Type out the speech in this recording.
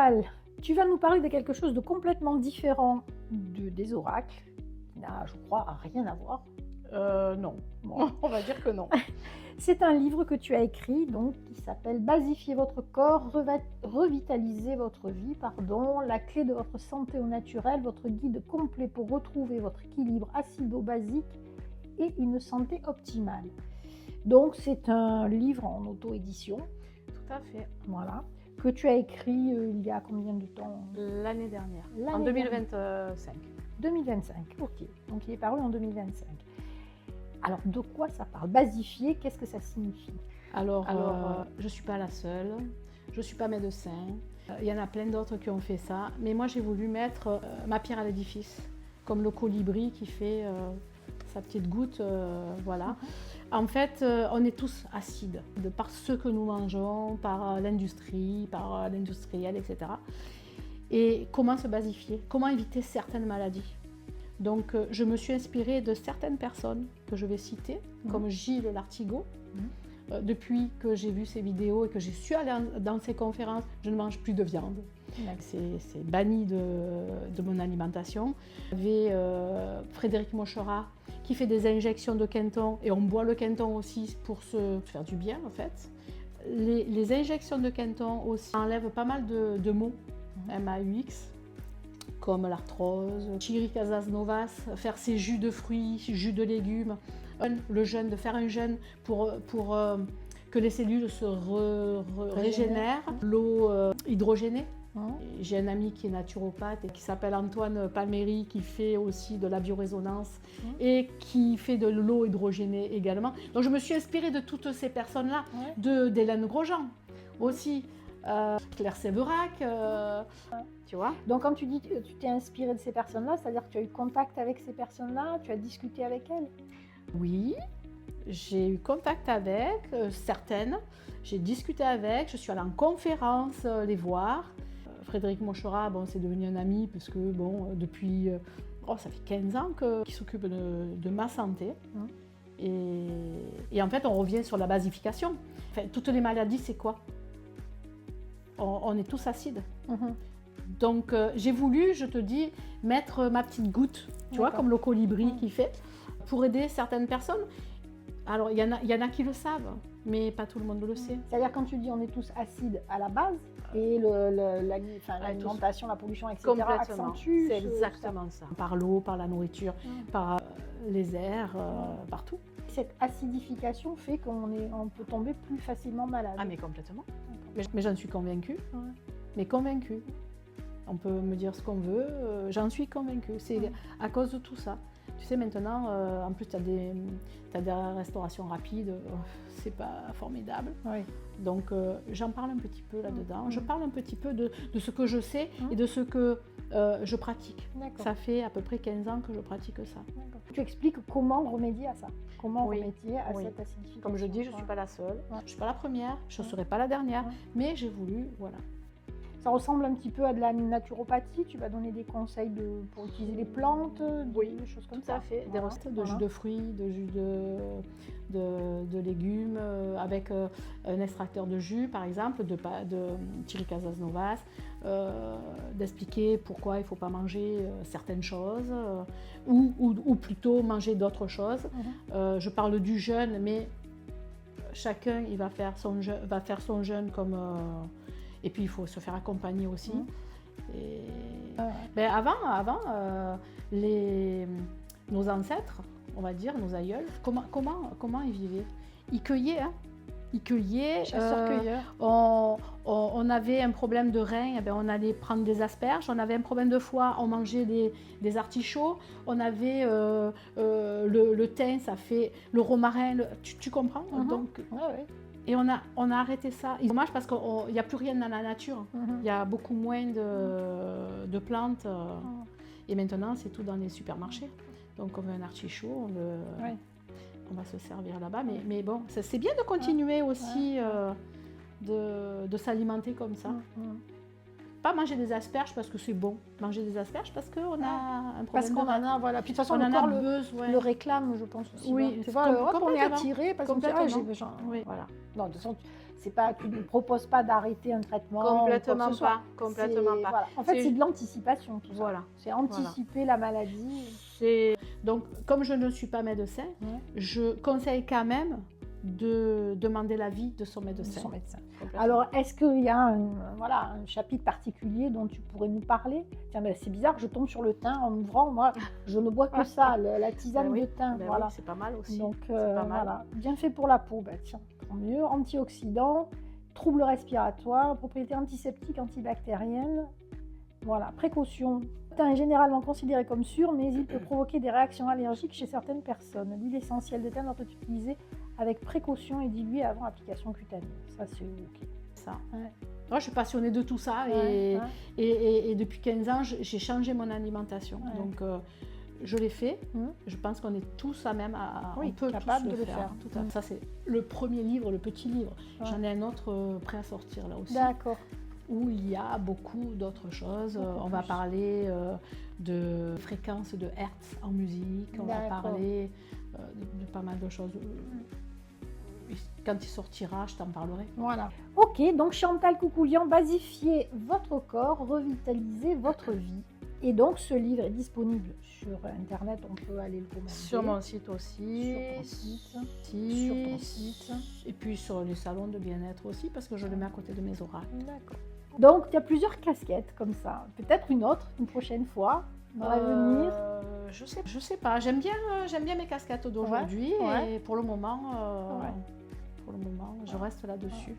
Chantal, tu vas nous parler de quelque chose de complètement différent des oracles, qui n'a, je crois, rien à voir. Non, bon, on va dire que non. C'est un livre que tu as écrit, donc, qui s'appelle « Basifier votre corps, revitaliser votre vie, la clé de votre santé au naturel, votre guide complet pour retrouver votre équilibre acido-basique et une santé optimale ». Donc, c'est un livre en auto-édition. Tout à fait. Voilà. Que tu as écrit il y a combien de temps? L'année dernière, en 2025. 2025, ok. Donc, il est paru en 2025. Alors, de quoi ça parle? Basifier, qu'est-ce que ça signifie? Alors je ne suis pas la seule, je ne suis pas médecin. Il y en a plein d'autres qui ont fait ça. Mais moi, j'ai voulu mettre ma pierre à l'édifice, comme le colibri qui fait sa petite goutte, voilà. En fait, on est tous acides, de par ce que nous mangeons, par l'industrie, par l'industriel, etc. Et comment se basifier? Comment éviter certaines maladies? Donc, je me suis inspirée de certaines personnes que je vais citer, comme Gilles Lartigot. Depuis que j'ai vu ses vidéos et que j'ai su aller dans ses conférences, je ne mange plus de viande. C'est banni de mon alimentation. Il y avait Frédéric Mochera qui fait des injections de Quinton, et on boit le Quinton aussi pour se faire du bien en fait. Les injections de Quinton aussi enlèvent pas mal de maux, MAUX, comme l'arthrose. Thierry Casasnovas, faire ses jus de fruits, jus de légumes, le jeûne, de faire un jeûne pour que les cellules se régénèrent. L'eau hydrogénée. J'ai un ami qui est naturopathe et qui s'appelle Antoine Palméry, qui fait aussi de la biorésonance et qui fait de l'eau hydrogénée également. Donc je me suis inspirée de toutes ces personnes-là, d'Hélène Grosjean aussi, Claire Séverac, tu vois. Donc quand tu dis que tu t'es inspirée de ces personnes-là, c'est-à-dire que tu as eu contact avec ces personnes-là, tu as discuté avec elles? Oui, j'ai eu contact avec certaines, j'ai discuté avec, je suis allée en conférence les voir. Frédéric Mochera, bon, c'est devenu un ami parce que bon, depuis ça fait 15 ans qu'il s'occupe de ma santé. Et en fait, on revient sur la basification. Enfin, toutes les maladies, c'est quoi? On est tous acides. Donc, j'ai voulu, je te dis, mettre ma petite goutte, tu vois, comme le colibri qui fait, pour aider certaines personnes. Alors, il y en a qui le savent, mais pas tout le monde le sait. C'est-à-dire, quand tu dis on est tous acides à la base, et l'alimentation, la pollution, etc. accentue. C'est exactement ça. Par l'eau, par la nourriture, par les airs, partout. Cette acidification fait qu'on peut tomber plus facilement malade. Ah, mais complètement. Mais j'en suis convaincue. Mais convaincue. On peut me dire ce qu'on veut, j'en suis convaincue. C'est à cause de tout ça. Tu sais, maintenant, en plus, tu as des restaurations rapides, c'est pas formidable. Donc, j'en parle un petit peu là-dedans. Je parle un petit peu de ce que je sais et de ce que je pratique. Ça fait à peu près 15 ans que je pratique ça. Tu expliques comment remédier à ça, comment remédier à cette acidification. Comme je dis, je ne suis pas la seule, je ne suis pas la première, je ne serai pas la dernière, mais j'ai voulu, voilà. Ça ressemble un petit peu à de la naturopathie, tu vas donner des conseils pour utiliser les plantes, des choses comme ça. Tout à fait, des recettes de jus de fruits, de jus de légumes, avec un extracteur de jus par exemple, de Thierry Casasnovas, d'expliquer pourquoi il ne faut pas manger certaines choses, ou plutôt manger d'autres choses. Je parle du jeûne, mais chacun il va faire son jeûne comme... Et puis il faut se faire accompagner aussi. Et, avant nos ancêtres, on va dire, nos aïeuls, comment ils vivaient? Ils cueillaient, Ils cueillaient. Chasseurs-cueilleurs. On avait un problème de rein, eh bien, on allait prendre des asperges. On avait un problème de foie, on mangeait des artichauts. On avait le thym, ça fait le romarin. Tu comprends? Donc, et on a arrêté ça. C'est dommage parce qu'il n'y a plus rien dans la nature. Il y a beaucoup moins de plantes. Et maintenant, c'est tout dans les supermarchés. Donc, on veut un artichaut, on va se servir là-bas. Mais bon, c'est bien de continuer aussi de s'alimenter comme ça. Pas manger des asperges parce que c'est bon. Manger des asperges parce qu'on a un problème. Parce qu'on en a, voilà. Puis de toute façon, le corps le réclame, je pense aussi. Oui, tu vois, on est attiré parce qu'on dit, j'ai besoin. Oui, voilà. Non, de toute façon, C'est pas, tu ne proposes pas d'arrêter un traitement. ou quoi que Complètement ce soit. pas, complètement C'est- pas. voilà. En fait, C'est- c'est de l'anticipation tout ça. Voilà. C'est anticiper la maladie. Donc, comme je ne suis pas médecin, Ouais. je conseille quand même de demander l'avis de son De médecin. son médecin. Complètement. Alors, est-ce qu'il y a un chapitre particulier dont tu pourrais nous parler? Tiens, ben, c'est bizarre, je tombe sur le thym en ouvrant. Moi, je ne bois que ça, la tisane Ben oui, de thym. ben voilà. oui, c'est pas mal aussi. Donc, c'est pas mal. voilà, bien fait pour la peau. Ben, tiens, tant mieux. Antioxydants, troubles respiratoires, propriétés antiseptiques, antibactériennes. Voilà, précaution. Le thym est généralement considéré comme sûr, mais il peut provoquer des réactions allergiques chez certaines personnes. L'huile essentielle de thym doit être utilisée avec précaution et diluée avant application cutanée. Ça, c'est OK. Ça. Ouais. Moi, je suis passionnée de tout ça Ouais, ouais. et depuis 15 ans, j'ai changé mon alimentation. Ouais. Donc, je l'ai fait. Mhm. Je pense qu'on est tous à même Oui, on peut capable tous de le faire. Tout à fait. Mhm. Ça, c'est le premier livre, le petit livre. Ouais. J'en ai un autre prêt à sortir là aussi, D'accord. où il y a beaucoup d'autres choses. Beaucoup On va plus. parler de fréquences de hertz en musique. On va D'accord. parler de pas mal de choses. Quand il sortira, je t'en parlerai. Voilà. Ok, donc Chantal Coukoulian, basifiez votre corps, revitalisez votre vie. Et donc ce livre est disponible sur Internet, on peut aller le commander. Sur mon site aussi. Sur ton site. Si. Sur ton site. Et puis sur les salons de bien-être aussi, parce que je le mets à côté de mes oracles. D'accord. Donc tu as plusieurs casquettes comme ça. Peut-être une autre, une prochaine fois, dans l'avenir. Je sais pas. J'aime bien mes casquettes d'aujourd'hui Ouais. et pour le moment, Ouais. je reste là-dessus.